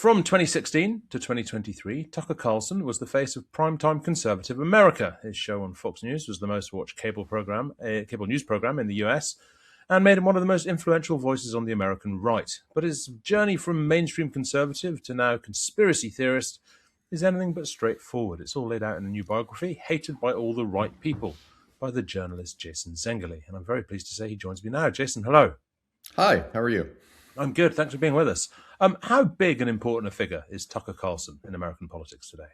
From 2016 to 2023, Tucker Carlson was the face of primetime conservative America. His show on Fox News was the most watched cable news program in the US and made him one of the most influential voices on the American right. But his journey from mainstream conservative to now conspiracy theorist is anything but straightforward. It's all laid out in a new biography, Hated by All the Right People, by the journalist Jason Zengerle. And I'm very pleased to say he joins me now. Jason, hello. Hi, how are you? I'm good. Thanks for being with us. How big and important a figure is Tucker Carlson in American politics today?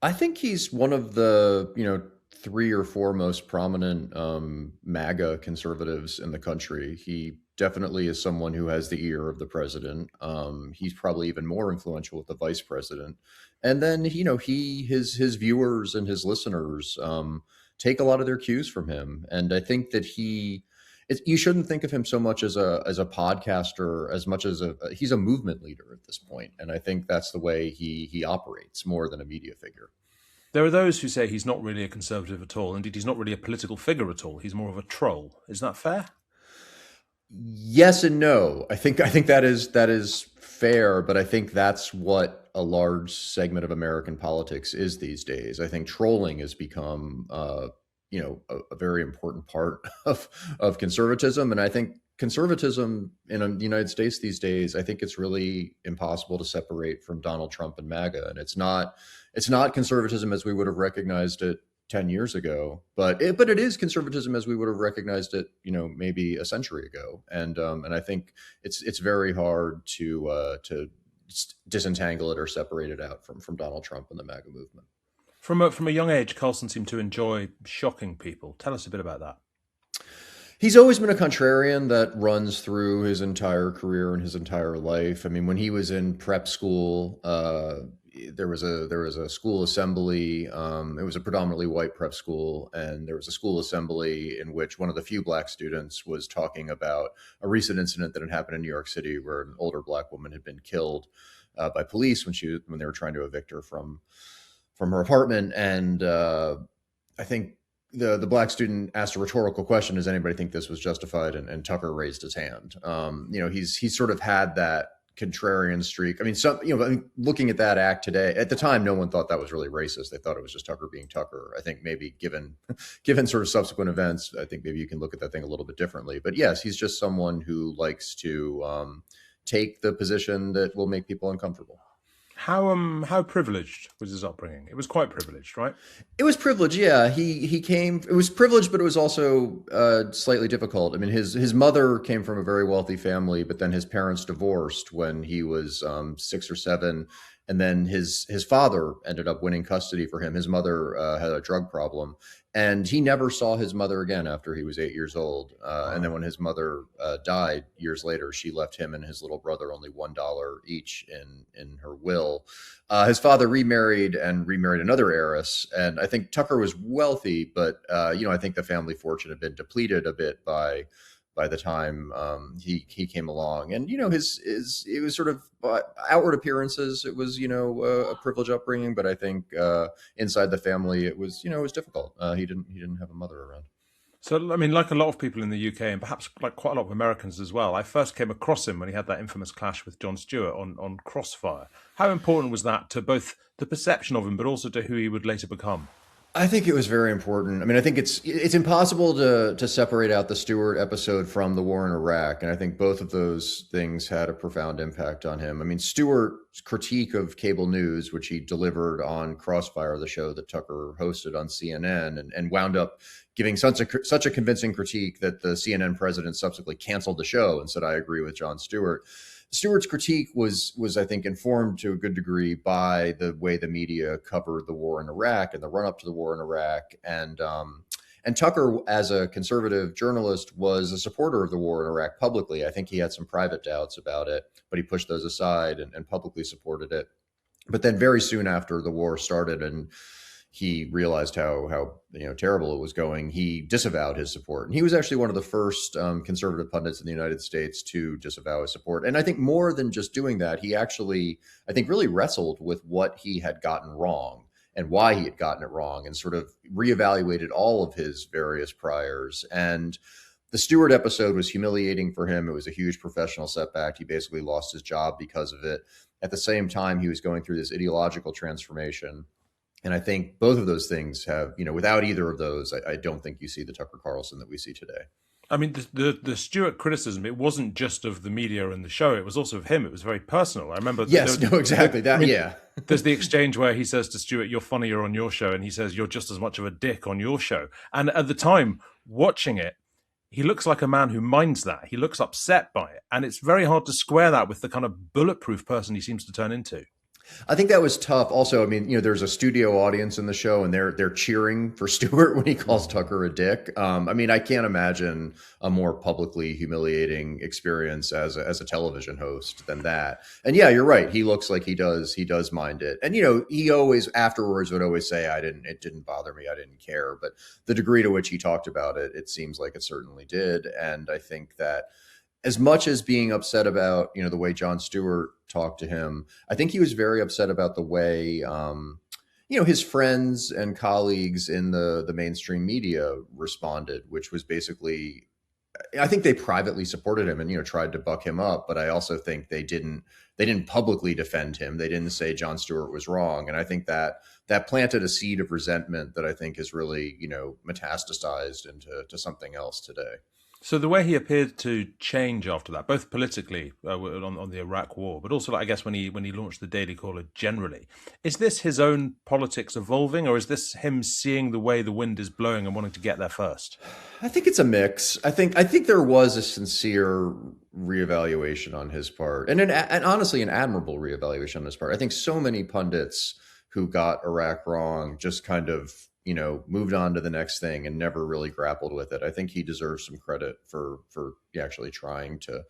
I think he's one of the, three or four most prominent Maga conservatives in the country. He definitely is someone who has the ear of the president. He's probably even more influential with the vice president. And then, his viewers and his listeners take a lot of their cues from him. And I think that you shouldn't think of him so much as a podcaster as much as he's a movement leader at this point. And I think that's the way he operates more than a media figure. There are those who say he's not really a conservative at all. Indeed, he's not really a political figure at all. He's more of a troll. Is that fair? Yes and no. I think that is fair, but I think that's what a large segment of American politics is these days. I think trolling has become a very important part of conservatism. And I think conservatism in the United States these days, I think it's really impossible to separate from Donald Trump and MAGA. And it's not conservatism as we would have recognized it 10 years ago, but it is conservatism as we would have recognized it, maybe a century ago. And I think it's very hard to disentangle it or separate it out from Donald Trump and the MAGA movement. From a young age, Carlson seemed to enjoy shocking people. Tell us a bit about that. He's always been a contrarian that runs through his entire career and his entire life. I mean, when he was in prep school, there was a school assembly. It was a predominantly white prep school, and there was a school assembly in which one of the few black students was talking about a recent incident that had happened in New York City, where an older black woman had been killed by police when they were trying to evict her from her apartment. And I think the black student asked a rhetorical question: does anybody think this was justified? And Tucker raised his hand. He's sort of had that contrarian streak. I mean, looking at that act today, at the time, no one thought that was really racist. They thought it was just Tucker being Tucker. I think maybe given sort of subsequent events, I think maybe you can look at that thing a little bit differently. But yes, he's just someone who likes to take the position that will make people uncomfortable. How privileged was his upbringing? It was quite privileged, right? It was privileged, yeah. It was privileged, but it was also slightly difficult. I mean, his mother came from a very wealthy family, but then his parents divorced when he was 6 or 7. And then his father ended up winning custody for him. His mother had a drug problem, and he never saw his mother again after he was 8 years old. And then when his mother died years later, she left him and his little brother only $1 each in her will. His father remarried another heiress. And I think Tucker was wealthy, but I think the family fortune had been depleted a bit by the time he came along. And it was sort of outward appearances, it was a privileged upbringing, but I think inside the family it was difficult. He didn't have a mother around. So, I mean, like a lot of people in the UK, and perhaps like quite a lot of Americans as well, I first came across him when he had that infamous clash with Jon Stewart on Crossfire. How important was that to both the perception of him, but also to who he would later become? I think it was very important. I mean, I think it's impossible to separate out the Stewart episode from the war in Iraq. And I think both of those things had a profound impact on him. I mean, Stewart's critique of cable news, which he delivered on Crossfire, the show that Tucker hosted on CNN, and wound up giving such a convincing critique that the CNN president subsequently canceled the show and said, "I agree with Jon Stewart." Stewart's critique was, I think, informed to a good degree by the way the media covered the war in Iraq and the run up to the war in Iraq. And Tucker, as a conservative journalist, was a supporter of the war in Iraq publicly. I think he had some private doubts about it, but he pushed those aside and publicly supported it. But then very soon after the war started and he realized how terrible it was going, he disavowed his support. And he was actually one of the first conservative pundits in the United States to disavow his support. And I think more than just doing that, he actually, I think, really wrestled with what he had gotten wrong and why he had gotten it wrong, and sort of reevaluated all of his various priors. And the Stewart episode was humiliating for him. It was a huge professional setback. He basically lost his job because of it. at the same time, he was going through this ideological transformation. And I think both of those things have, without either of those, I don't think you see the Tucker Carlson that we see today. I mean, the Stewart criticism, it wasn't just of the media and the show, it was also of him. It was very personal. I remember... Yes, no, exactly. That, yeah. There's the exchange where he says to Stewart, "You're funnier on your show," and he says, "You're just as much of a dick on your show." And at the time, watching it, he looks like a man who minds that. He looks upset by it. And it's very hard to square that with the kind of bulletproof person he seems to turn into. I think that was tough. Also, I mean, there's a studio audience in the show, and they're cheering for Stewart when he calls Tucker a dick. I mean, I can't imagine a more publicly humiliating experience as a television host than that. And yeah, you're right. He looks like he does mind it. And he always afterwards would always say, it didn't bother me, I didn't care. But the degree to which he talked about it, it seems like it certainly did. And I think that, as much as being upset about, the way Jon Stewart talked to him, I think he was very upset about the way, his friends and colleagues in the mainstream media responded, which was basically, I think they privately supported him and, tried to buck him up. But I also think they didn't publicly defend him. They didn't say Jon Stewart was wrong. And I think that planted a seed of resentment that I think is really, metastasized into something else today. So the way he appeared to change after that, both politically on the Iraq War, but also, I guess, when he launched the Daily Caller generally, is this his own politics evolving, or is this him seeing the way the wind is blowing and wanting to get there first? I think it's a mix. I think there was a sincere reevaluation on his part, and honestly, an admirable reevaluation on his part. I think so many pundits who got Iraq wrong just kind of moved on to the next thing and never really grappled with it. I think he deserves some credit for actually trying to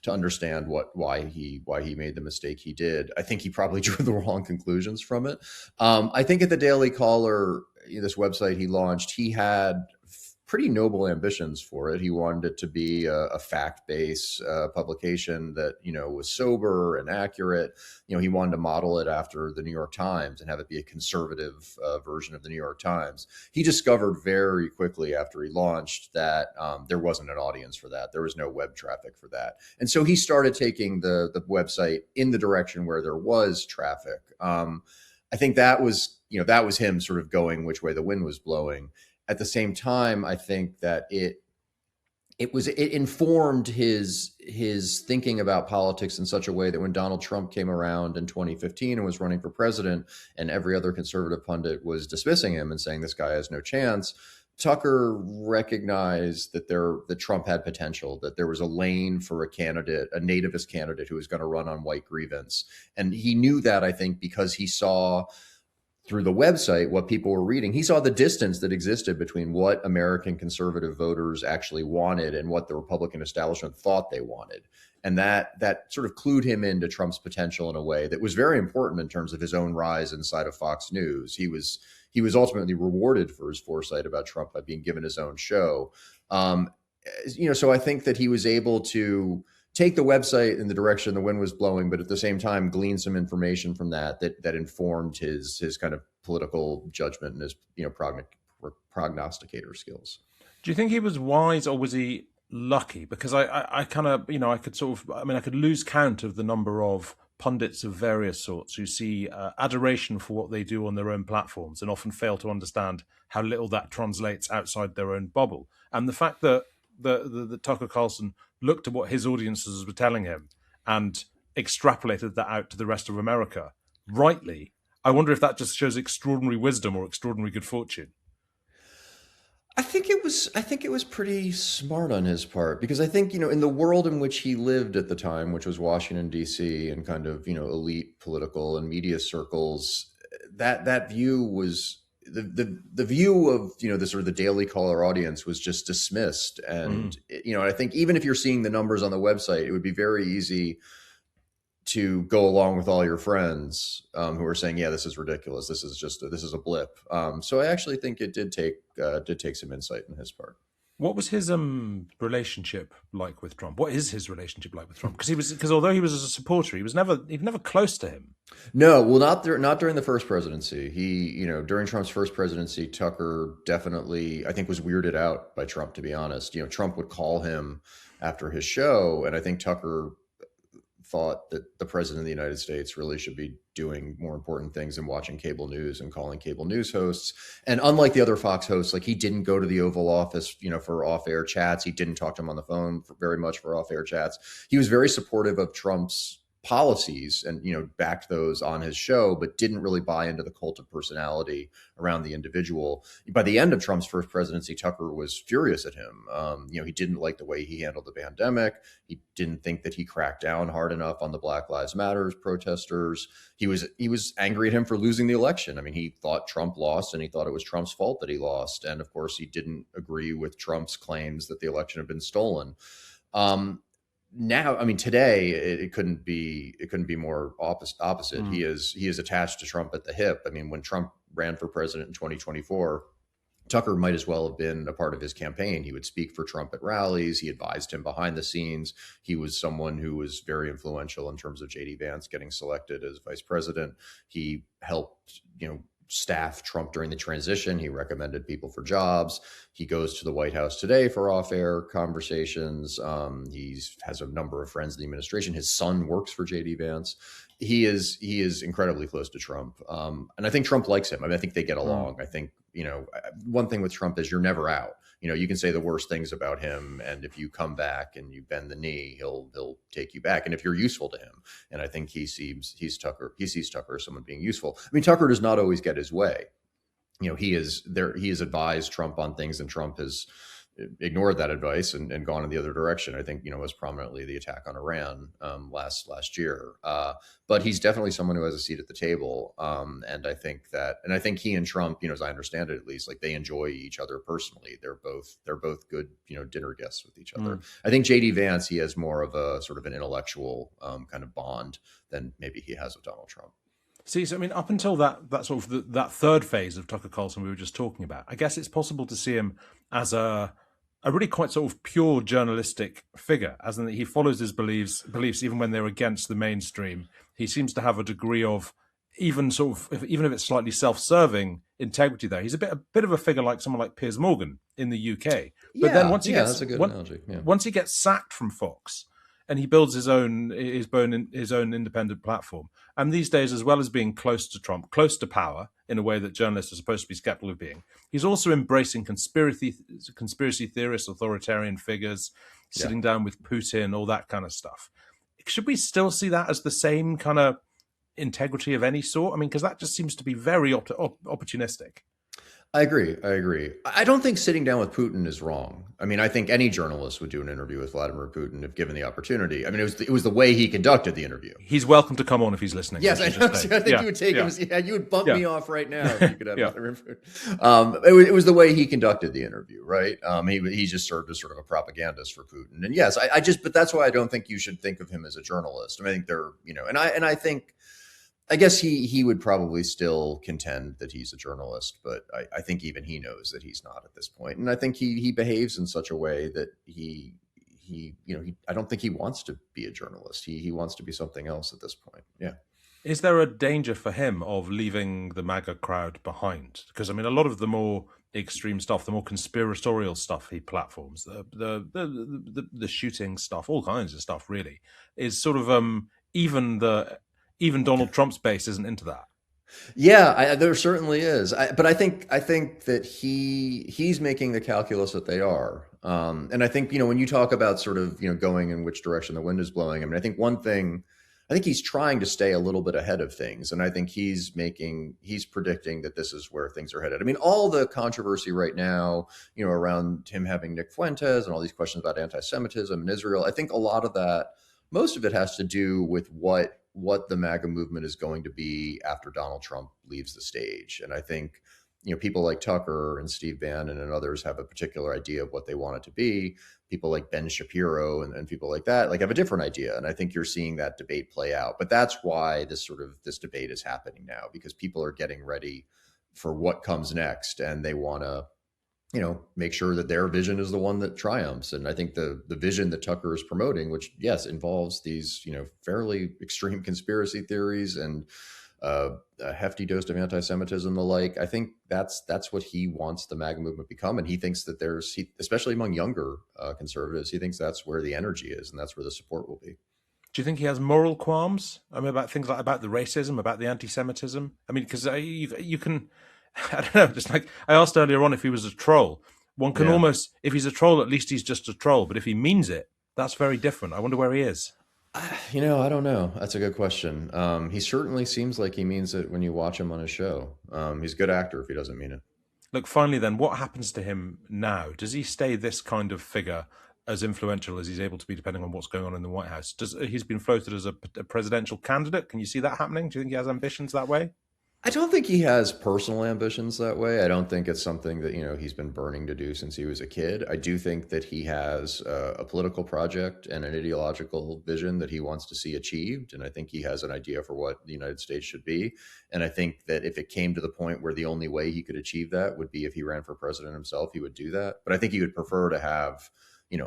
understand why he made the mistake he did. I think he probably drew the wrong conclusions from it. I think at the Daily Caller, this website he launched, he had pretty noble ambitions for it. He wanted it to be a fact-based publication that, was sober and accurate. He wanted to model it after the New York Times and have it be a conservative version of the New York Times. He discovered very quickly after he launched that there wasn't an audience for that. There was no web traffic for that. And so he started taking the website in the direction where there was traffic. I think that was him sort of going which way the wind was blowing. At the same time, I think that it informed his thinking about politics in such a way that when Donald Trump came around in 2015 and was running for president, and every other conservative pundit was dismissing him and saying this guy has no chance, Tucker recognized that Trump had potential, that there was a lane for a nativist candidate who was going to run on white grievance, and he knew that, I think, because he saw through the website what people were reading. He saw the distance that existed between what American conservative voters actually wanted and what the Republican establishment thought they wanted. And that sort of clued him into Trump's potential in a way that was very important in terms of his own rise inside of Fox News. He was ultimately rewarded for his foresight about Trump by being given his own show. So I think that he was able to take the website in the direction the wind was blowing, but at the same time glean some information from that informed his kind of political judgment and his prognosticator skills. Do you think he was wise, or was he lucky? Because I kind of I could lose count of the number of pundits of various sorts who see adoration for what they do on their own platforms and often fail to understand how little that translates outside their own bubble. And the fact that the Tucker Carlson looked at what his audiences were telling him and extrapolated that out to the rest of America rightly, I wonder if that just shows extraordinary wisdom or extraordinary good fortune. I think it was pretty smart on his part, because I think, in the world in which he lived at the time, which was Washington, D.C. and kind of, elite political and media circles, that view was the view of, the sort of the Daily Caller audience was just dismissed. And, I think even if you're seeing the numbers on the website, it would be very easy to go along with all your friends who are saying, yeah, this is ridiculous. This is a blip. So I actually think it did take some insight on his part. What was his relationship like with Trump? What is his relationship like with Trump? Because although he was a supporter, he was never close to him. No, well, not during the first presidency. He, during Trump's first presidency, Tucker definitely, I think, was weirded out by Trump, to be honest. Trump would call him after his show, and I think Tucker thought that the president of the United States really should be doing more important things than watching cable news and calling cable news hosts. And unlike the other Fox hosts, like he didn't go to the Oval Office, for off-air chats. He didn't talk to him on the phone very much for off-air chats. He was very supportive of Trump's policies and backed those on his show, but didn't really buy into the cult of personality around the individual. By the end of Trump's first presidency, Tucker was furious at him. He didn't like the way he handled the pandemic. He didn't think that he cracked down hard enough on the Black Lives Matters protesters. He was angry at him for losing the election. I mean, he thought Trump lost, and he thought it was Trump's fault that he lost. And of course, he didn't agree with Trump's claims that the election had been stolen. Now, I mean, today it couldn't be more opposite. He is attached to Trump at the hip. I mean, when Trump ran for president in 2024, Tucker might as well have been a part of his campaign. He would speak for Trump at rallies. He advised him behind the scenes. He was someone who was very influential in terms of J.D. Vance getting selected as vice president. He helped, staff Trump during the transition. He recommended people for jobs. He goes to the White House today for off-air conversations. He has a number of friends in the administration. His son works for J.D. Vance. He is incredibly close to Trump. And I think Trump likes him. I mean, I think they get along. I think, one thing with Trump is you're never out. You can say the worst things about him, and if you come back and you bend the knee, he'll take you back. And if you're useful to him, and I think he sees Tucker as someone being useful. I mean, Tucker does not always get his way. He has advised Trump on things, and Trump has ignored that advice and gone in the other direction. I think, most prominently the attack on Iran last year. But he's definitely someone who has a seat at the table. And I think he and Trump, as I understand it, at least, like they enjoy each other personally. They're both good, dinner guests with each other. I think J.D. Vance, he has more of a sort of an intellectual kind of bond than maybe he has with Donald Trump. See, so I mean, up until that sort of that third phase of Tucker Carlson we were just talking about, I guess it's possible to see him as a really quite sort of pure journalistic figure, as in that he follows his beliefs even when they're against the mainstream. He seems to have a degree of even if it's slightly self-serving integrity there. He's a bit of a figure like someone like Piers Morgan in the UK. But then once he gets sacked from Fox, and he builds his own independent platform. And these days, as well as being close to Trump, close to power in a way that journalists are supposed to be skeptical of being, he's also embracing conspiracy theorists, authoritarian figures, sitting down with Putin, all that kind of stuff. Should we still see that as the same kind of integrity of any sort? I mean, because that just seems to be very opportunistic. I agree. I don't think sitting down with Putin is wrong. I mean, I think any journalist would do an interview with Vladimir Putin if given the opportunity. I mean, it was the way he conducted the interview. He's welcome to come on if he's listening. Yes, I think you would take him. Yeah, you would bump me off right now if you could have Vladimir Putin. It was the way he conducted the interview, right? He just served as sort of a propagandist for Putin. And yes, but that's why I don't think you should think of him as a journalist. I mean, I think they're, I think. I guess he would probably still contend that he's a journalist, but I think even he knows that he's not at this point. And I think he behaves in such a way that I don't think he wants to be a journalist. He wants to be something else at this point. Yeah. Is there a danger for him of leaving the MAGA crowd behind? Because I mean, a lot of the more extreme stuff, the more conspiratorial stuff he platforms, the shooting stuff, all kinds of stuff, really, is sort of even Donald Trump's base isn't into that. Yeah, there certainly is. But I think that he's making the calculus that they are. And I think, when you talk about sort of, going in which direction the wind is blowing, I mean, I think he's trying to stay a little bit ahead of things. And I think he's predicting that this is where things are headed. I mean, all the controversy right now, around him having Nick Fuentes and all these questions about anti-Semitism in Israel, I think a lot of that, most of it has to do with what the MAGA movement is going to be after Donald Trump leaves the stage. And I think, people like Tucker and Steve Bannon and others have a particular idea of what they want it to be. People like Ben Shapiro and people like that, have a different idea. And I think you're seeing that debate play out. But that's why this debate is happening now, because people are getting ready for what comes next. And they want to, make sure that their vision is the one that triumphs. And I think the vision that Tucker is promoting, which, yes, involves these, fairly extreme conspiracy theories and a hefty dose of anti-Semitism and the like, I think that's what he wants the MAGA movement to become. And he thinks that especially among younger conservatives, he thinks that's where the energy is and that's where the support will be. Do you think he has moral qualms? I mean, about things like about the racism, about the anti-Semitism. I mean, because you can, I don't know. Just like I asked earlier on, if he was a troll, one can Yeah. almost, if he's a troll, at least he's just a troll. But if he means it, that's very different. I wonder where he is. I don't know. That's a good question. He certainly seems like he means it when you watch him on his show. He's a good actor if he doesn't mean it. Look, finally, then, what happens to him now? Does he stay this kind of figure, as influential as he's able to be, depending on what's going on in the White House? He's been floated as a presidential candidate? Can you see that happening? Do you think he has ambitions that way? I don't think he has personal ambitions that way. I don't think it's something that, he's been burning to do since he was a kid. I do think that he has a political project and an ideological vision that he wants to see achieved. And I think he has an idea for what the United States should be. And I think that if it came to the point where the only way he could achieve that would be if he ran for president himself, he would do that. But I think he would prefer to have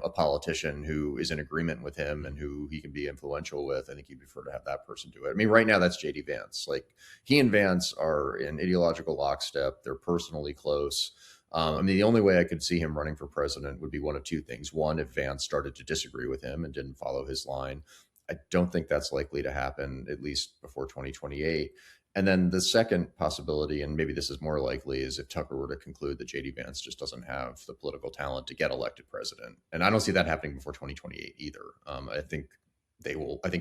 a politician who is in agreement with him and who he can be influential with. I think he'd prefer to have that person do it. I mean, right now that's JD Vance. Like, he and Vance are in ideological lockstep. They're personally close. I mean, the only way I could see him running for president would be one of two things. One, if Vance started to disagree with him and didn't follow his line. I don't think that's likely to happen, at least before 2028. And then the second possibility, and maybe this is more likely, is if Tucker were to conclude that JD Vance just doesn't have the political talent to get elected president. And I don't see that happening before 2028 either. I think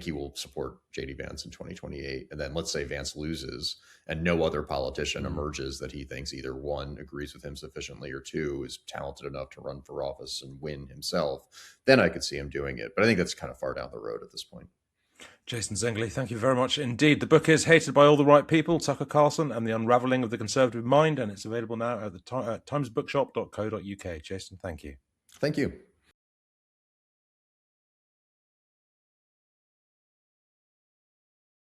he will support JD Vance in 2028. And then let's say Vance loses and no other politician emerges that he thinks either one agrees with him sufficiently or two is talented enough to run for office and win himself. Then I could see him doing it. But I think that's kind of far down the road at this point. Jason Zengerle, thank you very much indeed. The book is Hated by All the Right People, Tucker Carlson and the Unraveling of the Conservative Mind, and it's available now at the timesbookshop.co.uk. Jason, thank you. Thank you.